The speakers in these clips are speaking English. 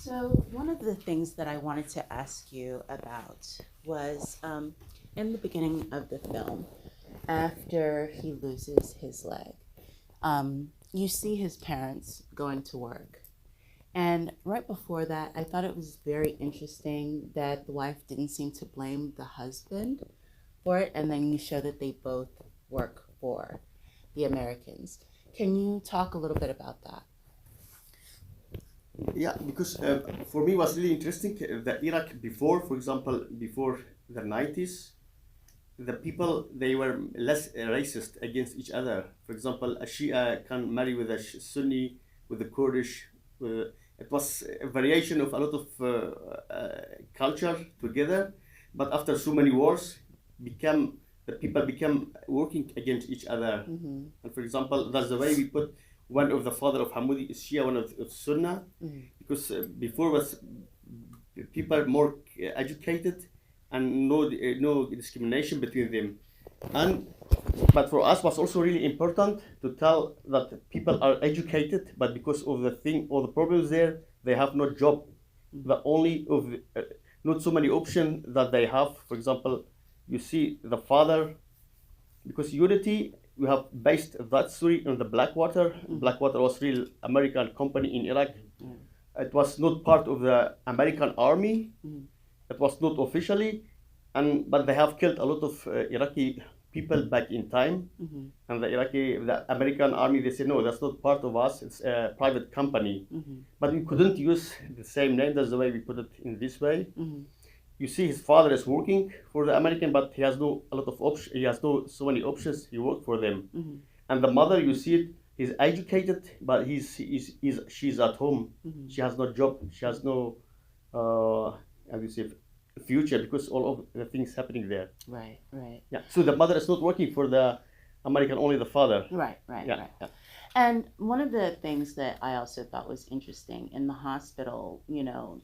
So, one of the things that I wanted to ask you about was in the beginning of the film, after he loses his leg, you see his parents going to work. And right before that, I thought it was very interesting that the wife didn't seem to blame the husband for it. And then you show that they both work for the Americans. Can you talk a little bit about that? Yeah, because for me it was really interesting that Iraq before, for example, before the 90s, the people they were less racist against each other. For example, a Shia can marry with a Sunni, with the Kurdish. It was a variation of a lot of culture together, but after so many wars, become the people become working against each other. Mm-hmm. And for example, that's the way we put one of the father of Hamoudi is Shia, one of Sunnah, Mm-hmm. because before was people more educated and no discrimination between them. And but for us was also really important to tell that people are educated, but because of the thing or the problems there, they have no job. The only of not so many options that they have. For example, you see the father, because unity we have based that story on the Blackwater. Blackwater was real American company in Iraq. It was not part of the American army. It was not officially, but they have killed a lot of Iraqi people back in time. And the American army, they said no, that's not part of us. It's a private company. But we couldn't use the same name. That's the way we put it in this way. You see, his father is working for the American, but he has no a lot of options. He has no so many options. He worked for them. And the mother, you see it, he's educated, but she's at home. She has no job. She has no, how do you say, future, because all of the things happening there. Right, right. Yeah. So the mother is not working for the American, only the father. Right, right, Yeah. right. And one of the things that I also thought was interesting in the hospital,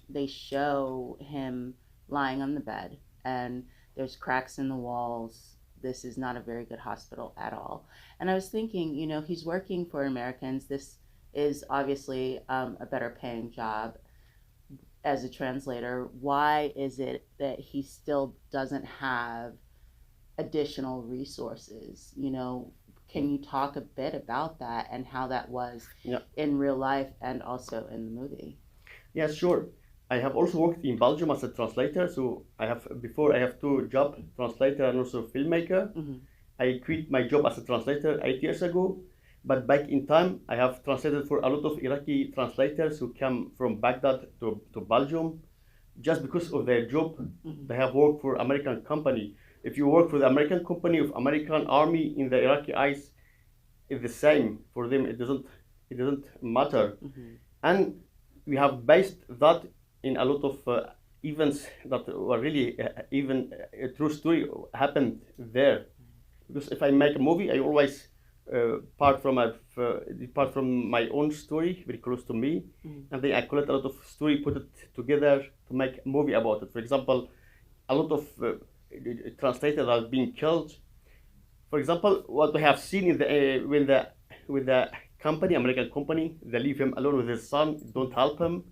they show him lying on the bed and there's cracks in the walls. This is not a very good hospital at all. And I was thinking, he's working for Americans. This is obviously a better paying job as a translator. Why is it that he still doesn't have additional resources? Can you talk a bit about that and how that was in real life and also in the movie? Yeah, sure. I have also worked in Belgium as a translator. So I have two jobs, translator and also filmmaker. I quit my job as a translator 8 years ago. But back in time, I have translated for a lot of Iraqi translators who come from Baghdad to Belgium. Just because of their job, they have worked for American company. If you work for the American company of American army in the Iraqi eyes, it's the same for them. It doesn't matter. And we have based that in a lot of events that were really even a true story happened there. Because if I make a movie, I always part from my own story, very close to me, and then I collect a lot of story, put it together to make a movie about it. For example, a lot of translators are being killed. For example, what we have seen in the with the company, American company, they leave him alone with his son, don't help him.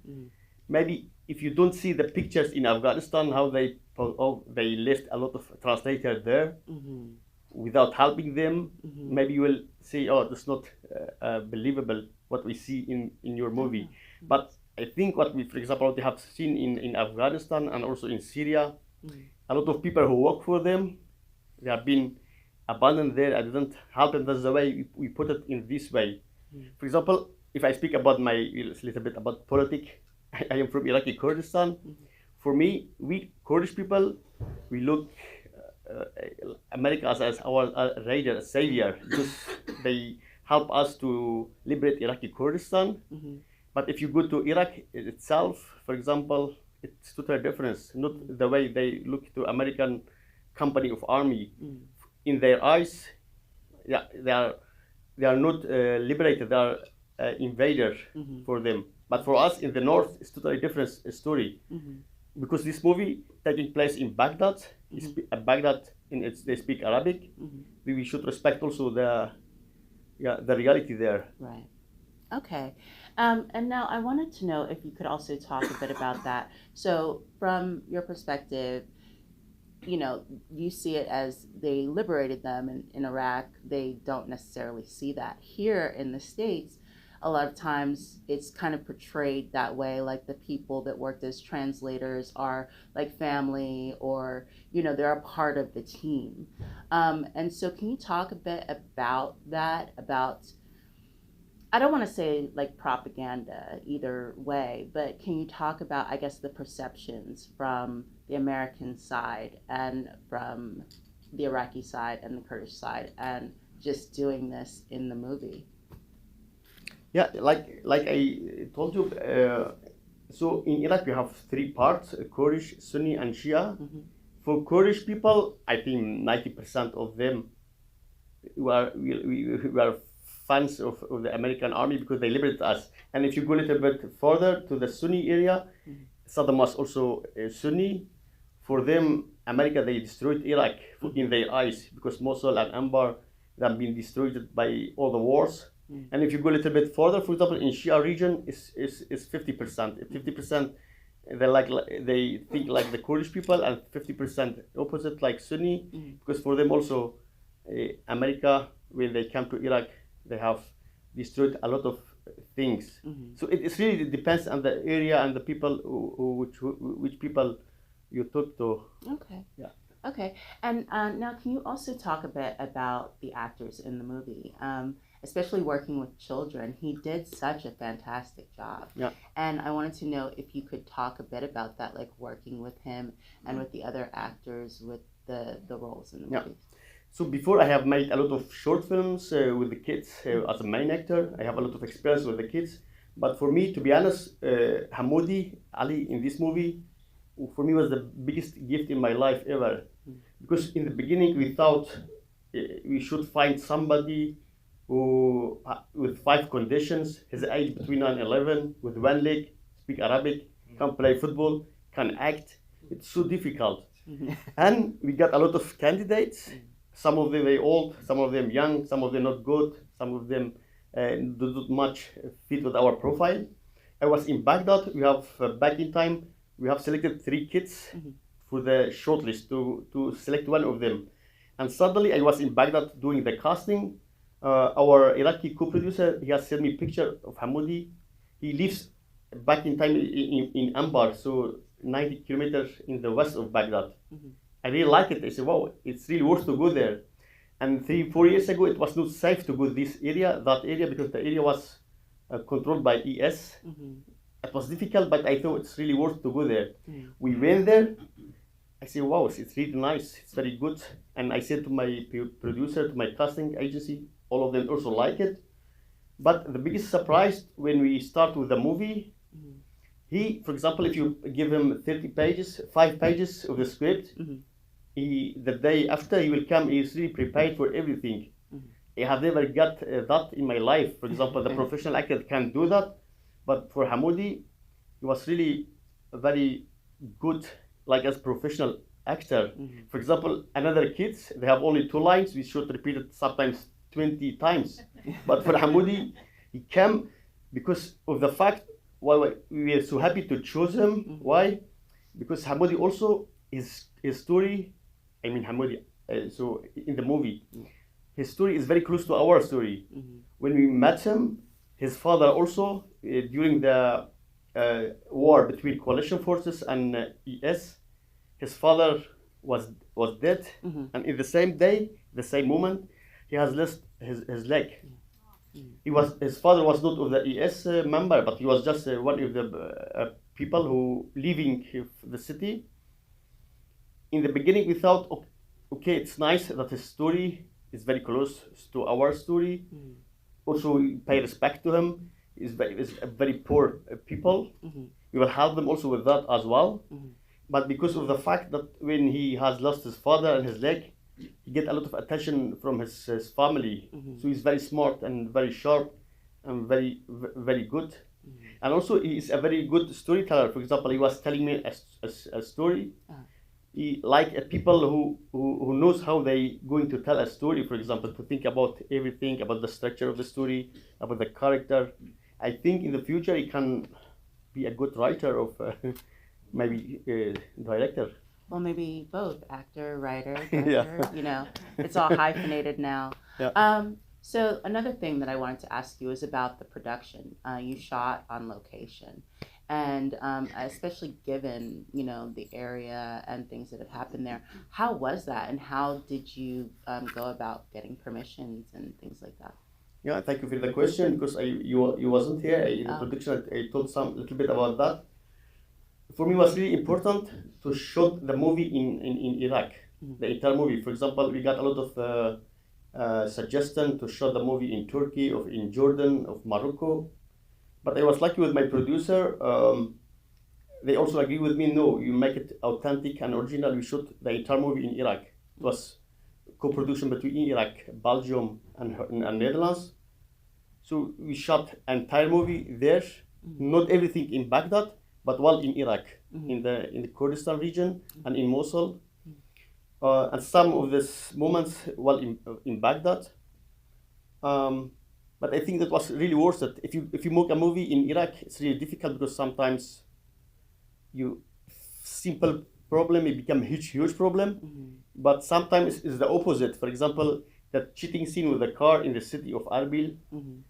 Maybe if you don't see the pictures in Afghanistan, how they left a lot of translators there without helping them, maybe you will say, oh, that's not believable what we see in your movie. But I think what we, for example, what we have seen in Afghanistan and also in Syria, a lot of people who work for them, they have been abandoned there. I didn't help them. That's the way we put it in this way. For example, if I speak about a little bit about politics, I am from Iraqi Kurdistan. For me, we Kurdish people, we look America as our raider, savior, because they help us to liberate Iraqi Kurdistan. But if you go to Iraq itself, for example, it's totally different. Not the way they look to American company of army. In their eyes, yeah, they are not liberated. They are invaders for them. But for us in the north, it's totally different story. Because this movie taking place in Baghdad, Baghdad they speak Arabic. We should respect also the reality there. Right. Okay. And now I wanted to know if you could also talk a bit about that. So, from your perspective, you see it as they liberated them in Iraq. They don't necessarily see that. Here in the States, a lot of times it's kind of portrayed that way, like the people that worked as translators are like family, or, they're a part of the team. And so, can you talk a bit about that? About, I don't want to say like propaganda either way, but can you talk about, I guess, the perceptions from the American side and from the Iraqi side and the Kurdish side, and just doing this in the movie? Yeah, like I told you, so in Iraq we have three parts: Kurdish, Sunni, and Shia. Mm-hmm. For Kurdish people, I think 90% of them were fans of the American army because they liberated us. And if you go a little bit further to the Sunni area, Mm-hmm. Saddam was also Sunni. For them, America, they destroyed Iraq in their eyes because Mosul and Anbar have been destroyed by all the wars. Mm-hmm. And if you go a little bit further, for example, in Shia region, is 50%. 50% they think like the Kurdish people, and 50% opposite like Sunni, Mm-hmm. because for them also, America, when they come to Iraq, they have destroyed a lot of things. Mm-hmm. So it really depends on the area and the people which people you talk to. Okay. Yeah. Okay. And now, can you also talk a bit about the actors in the movie? Especially working with children, he did such a fantastic job. Yeah. And I wanted to know if you could talk a bit about that, like working with him and with the other actors with the roles in the Yeah. movie. So before I have made a lot of short films with the kids as a main actor. I have a lot of experience with the kids. But for me, to be honest, Hamoudi Ali in this movie, for me was the biggest gift in my life ever. Because in the beginning we thought we should find somebody who with 5 conditions, his age between 9 and 11, with one leg, speak Arabic, can play football, can act. It's so difficult. And we got a lot of candidates. Some of them very old, some of them young, some of them not good, some of them do not much fit with our profile. I was in Baghdad. We have back in time. We have selected 3 kids for the shortlist to select one of them. And suddenly I was in Baghdad doing the casting. Our Iraqi co-producer, he has sent me a picture of Hamoudi. He lives back in time in Anbar, so 90 kilometers in the west of Baghdad. I really like it. I said, wow, it's really worth to go there. And 3-4 years ago, it was not safe to go that area, because the area was controlled by ES. It was difficult, but I thought it's really worth to go there. We went there. I said, wow, it's really nice. It's very good. And I said to my producer, to my casting agency, all of them also like it. But the biggest surprise when we start with the movie, he, for example, if you give him 30 pages, 5 pages of the script, the day after he will come, he's really prepared for everything. I have never got that in my life. For example, the professional actor can do that, but for Hamoudi, he was really very good, like as professional actor. For example, another kids, they have only 2 lines. We should repeat it sometimes 20 times. But for Hamoudi, he came because of the fact why we are so happy to choose him. Why? Because Hamoudi also, his story, I mean Hamoudi, so in the movie, his story is very close to our story. When we met him, his father also, during the war between coalition forces and ES, his father was dead, and in the same day, the same moment, he has lost his leg. His father was not of the ES member, but he was just one of the people who leaving the city. In the beginning, we thought, okay, it's nice that his story is very close to our story. Also, we pay respect to him. He's very poor people. We will help them also with that as well. But because of the fact that when he has lost his father and his leg, he get a lot of attention from his family. So he's very smart and very sharp and very good. And also he is a very good storyteller. For example, he was telling me a story. He like people who knows how they going to tell a story. For example, to think about everything, about the structure of the story, about the character. I think in the future he can be a good writer of maybe director. Well, maybe both actor, writer, Yeah. director. It's all hyphenated now. Yeah. So another thing that I wanted to ask you is about the production. You shot on location, and especially given the area and things that have happened there. How was that, and how did you go about getting permissions and things like that? Yeah, thank you for the question because you wasn't here in the Oh. production. I told some little bit about that. For me, it was really important to shoot the movie in Iraq, the entire movie. For example, we got a lot of suggestion to shoot the movie in Turkey, or in Jordan, of Morocco. But I was lucky with my producer. They also agree with me. No, you make it authentic and original. We shoot the entire movie in Iraq. It was co-production between Iraq, Belgium, and Netherlands. So we shot entire movie there. Not everything in Baghdad, but well in Iraq, in the Kurdistan region and in Mosul. And some of these moments well in Baghdad. But I think that was really worth it. If you make a movie in Iraq, it's really difficult because sometimes you simple problem it become huge problem. But sometimes it's the opposite. For example, that cheating scene with the car in the city of Erbil.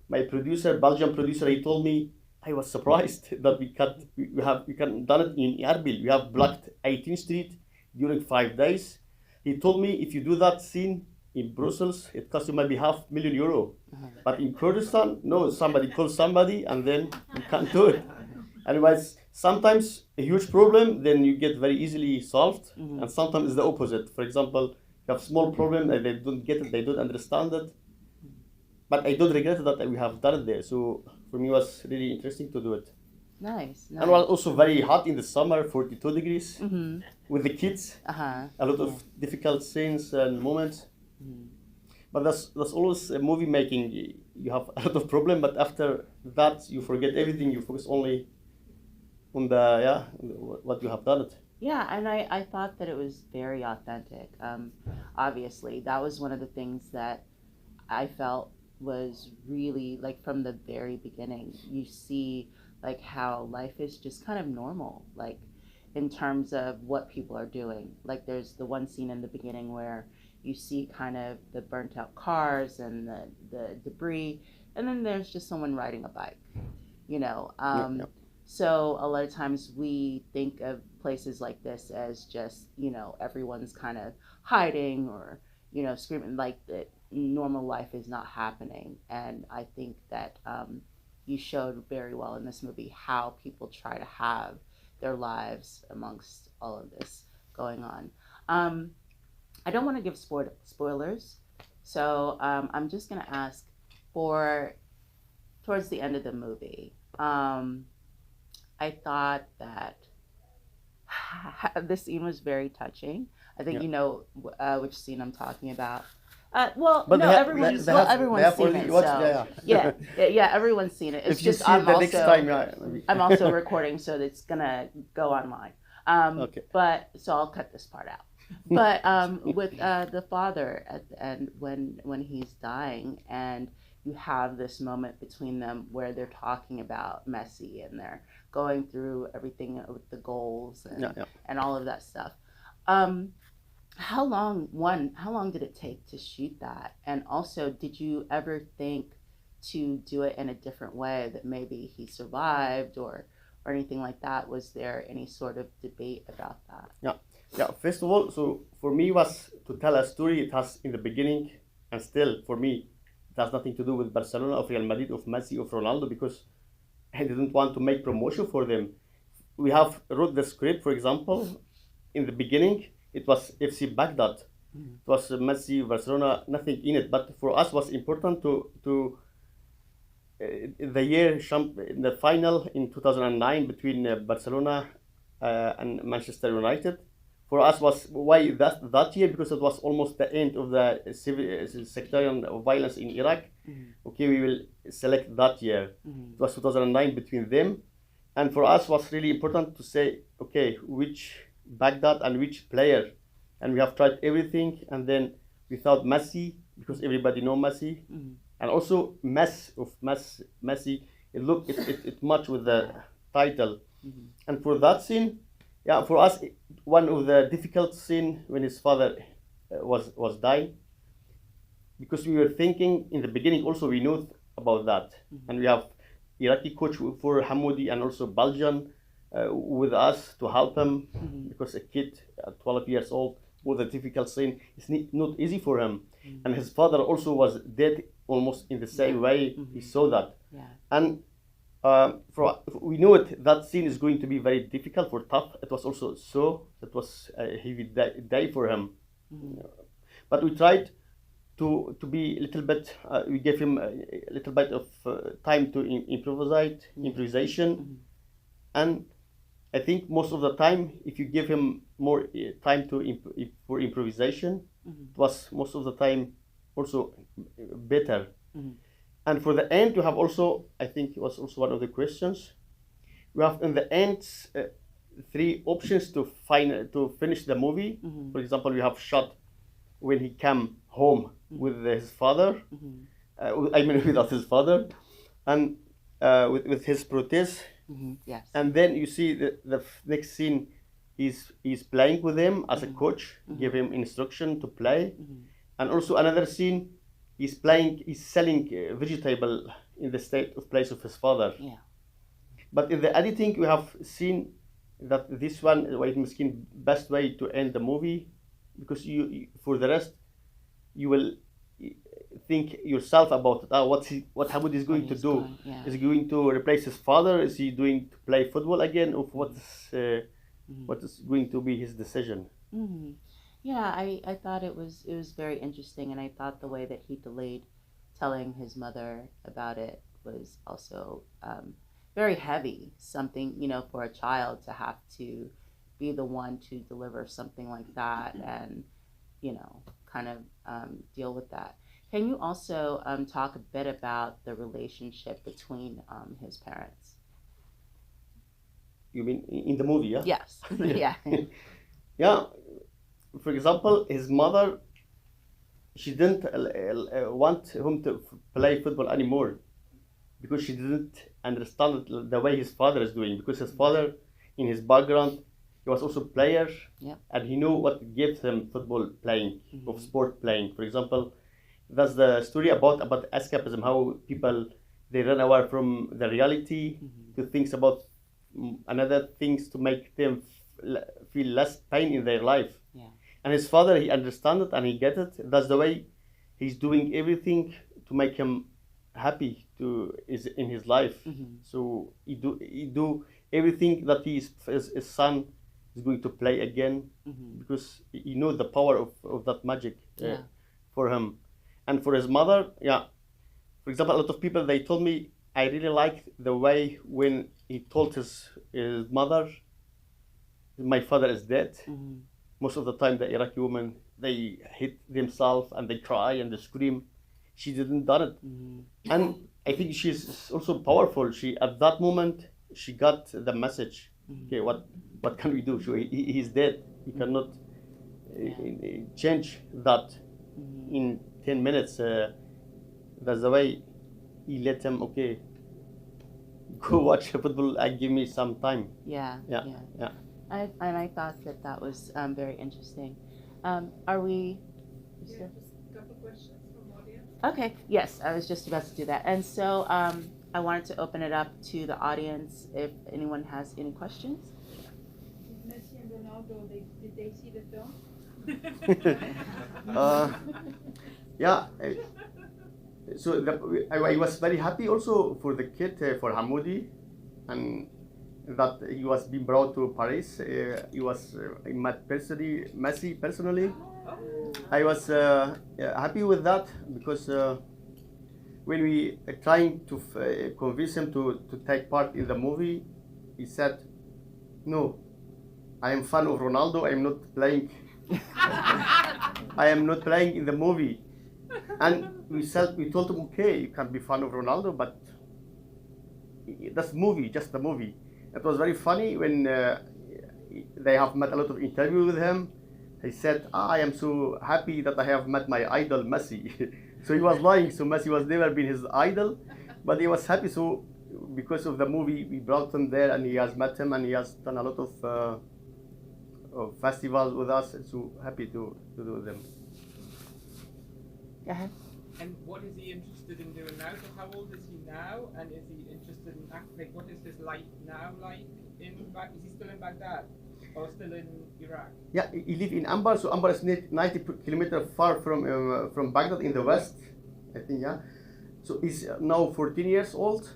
My producer, Belgian producer, he told me, I was surprised that we can done it in Erbil. We have blocked 18th Street during 5 days. He told me if you do that scene in Brussels, it costs you maybe €500,000. But in Kurdistan, no, somebody calls somebody and then you can't do it. Otherwise, sometimes a huge problem, then you get very easily solved, and sometimes it's the opposite. For example, you have small problem and they don't get it, they don't understand it. But I don't regret that we have done it there. So for me, it was really interesting to do it. Nice. And it was also very hot in the summer, 42 degrees, with the kids. Uh-huh. A lot of difficult scenes and moments. But that's always movie making. You have a lot of problem, but after that, you forget everything. You focus only on what you have done it. Yeah, and I thought that it was very authentic. Obviously, that was one of the things that I felt was really like from the very beginning. You see like how life is just kind of normal, like in terms of what people are doing. Like there's the one scene in the beginning where you see kind of the burnt out cars and the debris, and then there's just someone riding a bike, So a lot of times we think of places like this as just, everyone's kind of hiding or, screaming, like that normal life is not happening. And I think that you showed very well in this movie how people try to have their lives amongst all of this going on. I don't want to give spoilers, so I'm just going to ask towards the end of the movie. I thought that this scene was very touching. I think you know which scene I'm talking about. Everyone's seen it. Yeah, everyone's seen it. It's if you just see it the next time, I'm also recording, so it's gonna go online. Okay. But so I'll cut this part out. But with the father at the end when he's dying, and you have this moment between them where they're talking about Messi and they're going through everything with the goals and all of that stuff. How long did it take to shoot that? And also, did you ever think to do it in a different way, that maybe he survived or anything like that? Was there any sort of debate about that? Yeah. First of all, so for me was to tell a story. It has in the beginning, and still for me, it has nothing to do with Barcelona, of Real Madrid, of Messi, of Ronaldo, because I didn't want to make promotion for them. We have wrote the script, for example, in the beginning. It was FC Baghdad. It was Messi, Barcelona, nothing in it. But for us, was important to the final in 2009 between Barcelona and Manchester United. For us, was why that year, because it was almost the end of the sectarian violence in Iraq. Okay, we will select that year. It was 2009 between them, and for us was really important to say, okay, which Baghdad and which player, and we have tried everything, and then we thought Messi, because everybody know Messi, and also Messi. it matched with the title. Mm-hmm. And for that scene, yeah, for us, one of the difficult scene when his father was dying, because we were thinking in the beginning. Also, we knew about that, Mm-hmm. and we have Iraqi coach for Hamoudi and also Belgian with us to help him, Mm-hmm. because a kid at 12 years old with a difficult scene, it's not easy for him. Mm-hmm. And his father also was dead almost in the same way. Mm-hmm. He saw that, Yeah. and we knew it. That scene is going to be very difficult for tough. It was also it was a heavy day for him. Mm-hmm. But we tried to be a little bit. We gave him a little bit of time to improvisation, Mm-hmm. and I think most of the time, if you give him more time for improvisation, Mm-hmm. it was most of the time also better. Mm-hmm. And for the end, you have also, I think it was also one of the questions. We have in the end three options to finish the movie. Mm-hmm. For example, we have shot when he came home with his father. Mm-hmm. I mean, without his father, and with his prothèse. Mm-hmm. Yes. And then you see the next scene. He's playing with him as a coach, give him instruction to play, and also another scene. He's selling vegetable in the state of place of his father. Yeah. But in the editing, we have seen that this one is the best way to end the movie, because for the rest, you will think yourself about it. What Hamoud is going to do. Yeah. Is he going to replace his father? Is he doing to play football again? Or what is going to be his decision? Mm-hmm. Yeah, I thought it was very interesting, and I thought the way that he delayed telling his mother about it was also very heavy. Something, for a child to have to be the one to deliver something like that, and kind of deal with that. Can you also talk a bit about the relationship between his parents? You mean in the movie, yeah? Yes. Yeah. Yeah. For example, his mother, she didn't want him to play football anymore, because she didn't understand the way his father is doing. Because his father, in his background, he was also a player, Yep. and he knew what gives him football playing, Mm-hmm. of sport playing. For example, that's the story about escapism, how people they run away from the reality to things about another things to make them feel less pain in their life. Yeah. And his father, he understands it and he gets it. That's the way he's doing everything to make him happy is in his life. Mm-hmm. So he do everything that his son is going to play again, because he knows the power of that magic Yeah. for him. And for his mother, yeah. For example, a lot of people, they told me, I really liked the way when he told his mother, my father is dead. Mm-hmm. Most of the time, the Iraqi women, they hit themselves and they cry and they scream. She didn't done it. Mm-hmm. And I think she's also powerful. She, at that moment, she got the message. Okay, what can we do? So he's dead. He cannot change that in 10 minutes. That's the way he let him, okay, go watch football and give me some time. Yeah. Yeah. I thought that was very interesting. Are we? Yeah, just a couple questions from audience. Okay. Yes, I was just about to do that, and so I wanted to open it up to the audience if anyone has any questions. Messi and Ronaldo, did they see the film? Yeah. So I was very happy also for the kid, for Hamoudi, and that he was being brought to Paris. He was met Messi personally. I was happy with that, because when we trying to convince him to take part in the movie, he said, "No, I am fan of Ronaldo. I am not playing. I am not playing in the movie." And we told him, okay, you can be fan of Ronaldo, but that's movie, just the movie. It was very funny when they have met a lot of interview with him. He said, I am so happy that I have met my idol Messi. So he was lying. So Messi was never been his idol, but he was happy. So because of the movie, we brought him there, and he has met him, and he has done a lot of festivals with us. So happy to do them. Go ahead. And what is he interested in doing now? So how old is he now? And is he interested in like what is his life now like in is he still in Baghdad or still in Iraq? Yeah, he lives in Ambar. So Ambar is 90 kilometers far from Baghdad in the west, I think. Yeah. So he's now 14 years old.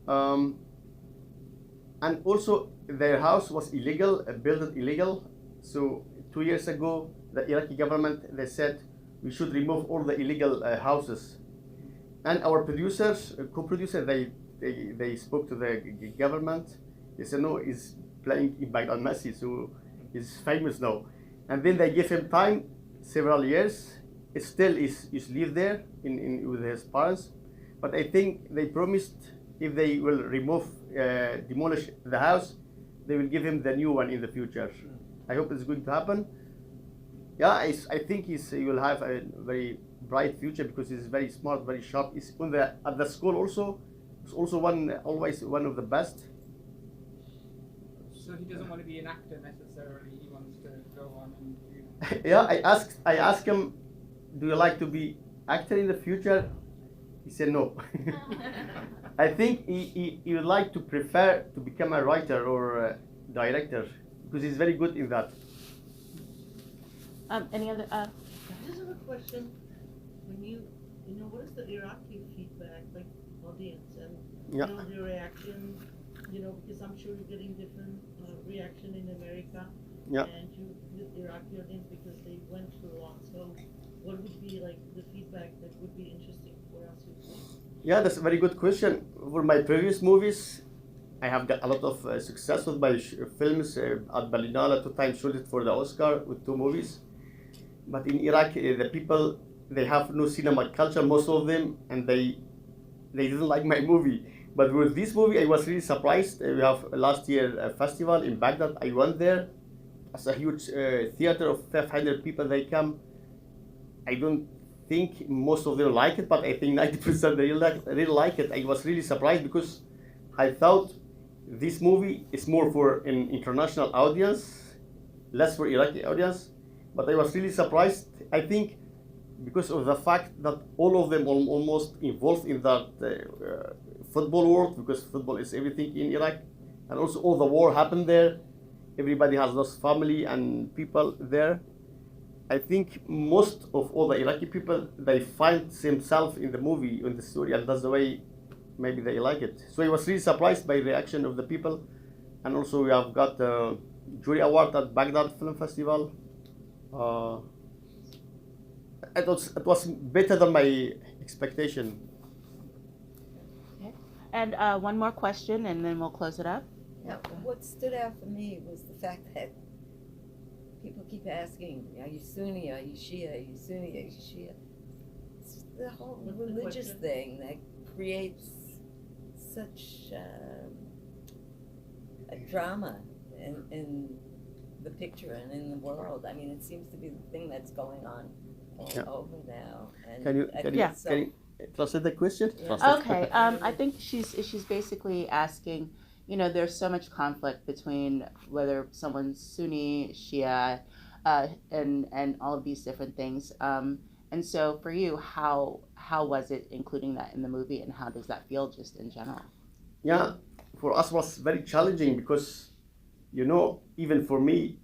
And also their house was illegal, built illegal. So 2 years ago, the Iraqi government, they said we should remove all the illegal houses. And our producers, co-producers, they spoke to the government. They said no, he's playing in Baghdad Messi, so he's famous now. And then they give him time, several years. It still is live there in with his parents. But I think they promised if they will demolish the house, they will give him the new one in the future. I hope it's going to happen. Yeah, I think he will have a very bright future because he's very smart, very sharp. He's at the school also. He's also always one of the best. So he doesn't want to be an actor necessarily. He wants to go on and do. Yeah, I asked him, do you like to be actor in the future? He said no. I think he would like to prefer to become a writer or a director because he's very good in that. Any other? I just have a question. When you know, what is the Iraqi feedback, like audience, and Yeah. the reaction? Because I'm sure you're getting different reaction in America, Yeah. and with Iraqi audience because they went through a lot. So, what would be like the feedback that would be interesting for us? Yeah, that's a very good question. For my previous movies, I have got a lot of success with my films. At Berlinale, 2 times shortlisted for the Oscar with 2 movies. But in Iraq, the people, they have no cinema culture, most of them, and they didn't like my movie. But with this movie, I was really surprised. We have last year a festival in Baghdad. I went there. It's a huge theater of 500 people. They come. I don't think most of them like it, but I think 90% they really like it. I was really surprised because I thought this movie is more for an international audience, less for Iraqi audience. But I was really surprised. I think because of the fact that all of them are almost involved in that football world, because football is everything in Iraq, and also all the war happened there. Everybody has lost family and people there. I think most of all the Iraqi people, they find themselves in the movie, in the story, and that's the way maybe they like it. So I was really surprised by the reaction of the people. And also we have got a jury award at Baghdad Film Festival. It was better than my expectation. Okay. And one more question, and then we'll close it up. Now, what stood out for me was the fact that people keep asking, are you Sunni, are you Shia, are you Sunni, are you Shia? It's the whole What's the religious question? thing that creates such a drama in the picture and in the world. I mean, it seems to be the thing that's going on all over now. And Can you translate the question? Yeah. Translate. Okay. I think she's basically asking. There's so much conflict between whether someone's Sunni, Shia, and all of these different things. And so for you, how was it including that in the movie, and how does that feel just in general? Yeah, for us was very challenging because, even for me,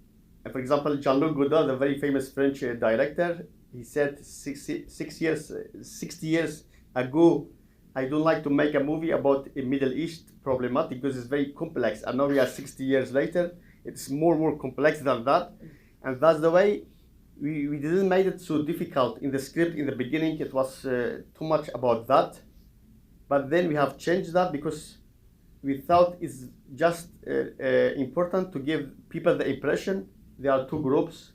for example, Jean-Luc Godard, the very famous French director, he said 60 years ago, I don't like to make a movie about a Middle East problematic because it's very complex. And now we are 60 years later, it's more complex than that. And that's the way we didn't make it so difficult in the script. In the beginning, it was too much about that. But then we have changed that because we thought it's just important to give people the impression there are 2 groups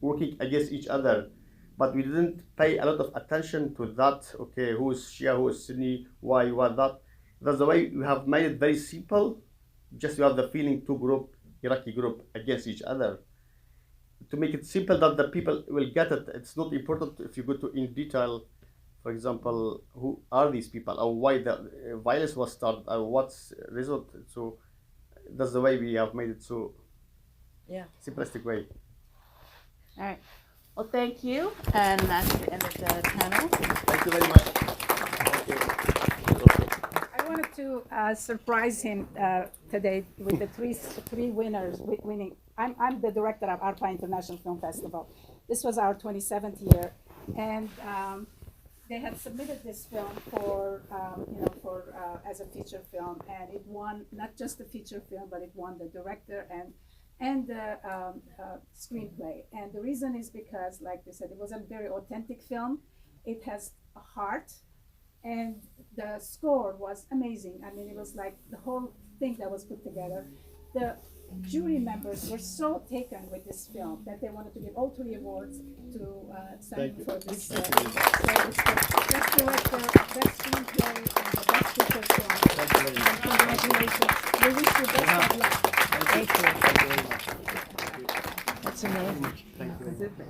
working against each other. But we didn't pay a lot of attention to that. Okay, who is Shia, who is Sunni, why, that. That's the way we have made it very simple. Just you have the feeling 2 Iraqi group against each other. To make it simple that the people will get it. It's not important if you go in detail. For For example, who are these people, or why the violence was started, or what's result. So that's the way we have made it so Yeah. simplistic way. All right. Well, thank you, and that's the end of the panel. Thank you very much. I wanted to surprise him today with the three winners winning. I'm the director of ARPA International Film Festival. This was our 27th year, and they had submitted this film for as a feature film, and it won not just the feature film, but it won the director and the screenplay. And the reason is because, like they said, it was a very authentic film. It has a heart, and the score was amazing. I mean, it was like the whole thing that was put together. The jury members were so taken with this film that they wanted to give all 3 awards to Sahim for this. So it's the best director, best screenplay, and the best feature film. Thank you very much. And congratulations. We wish you best of luck. Thank you. Thank you very much. That's amazing. Thank you very much.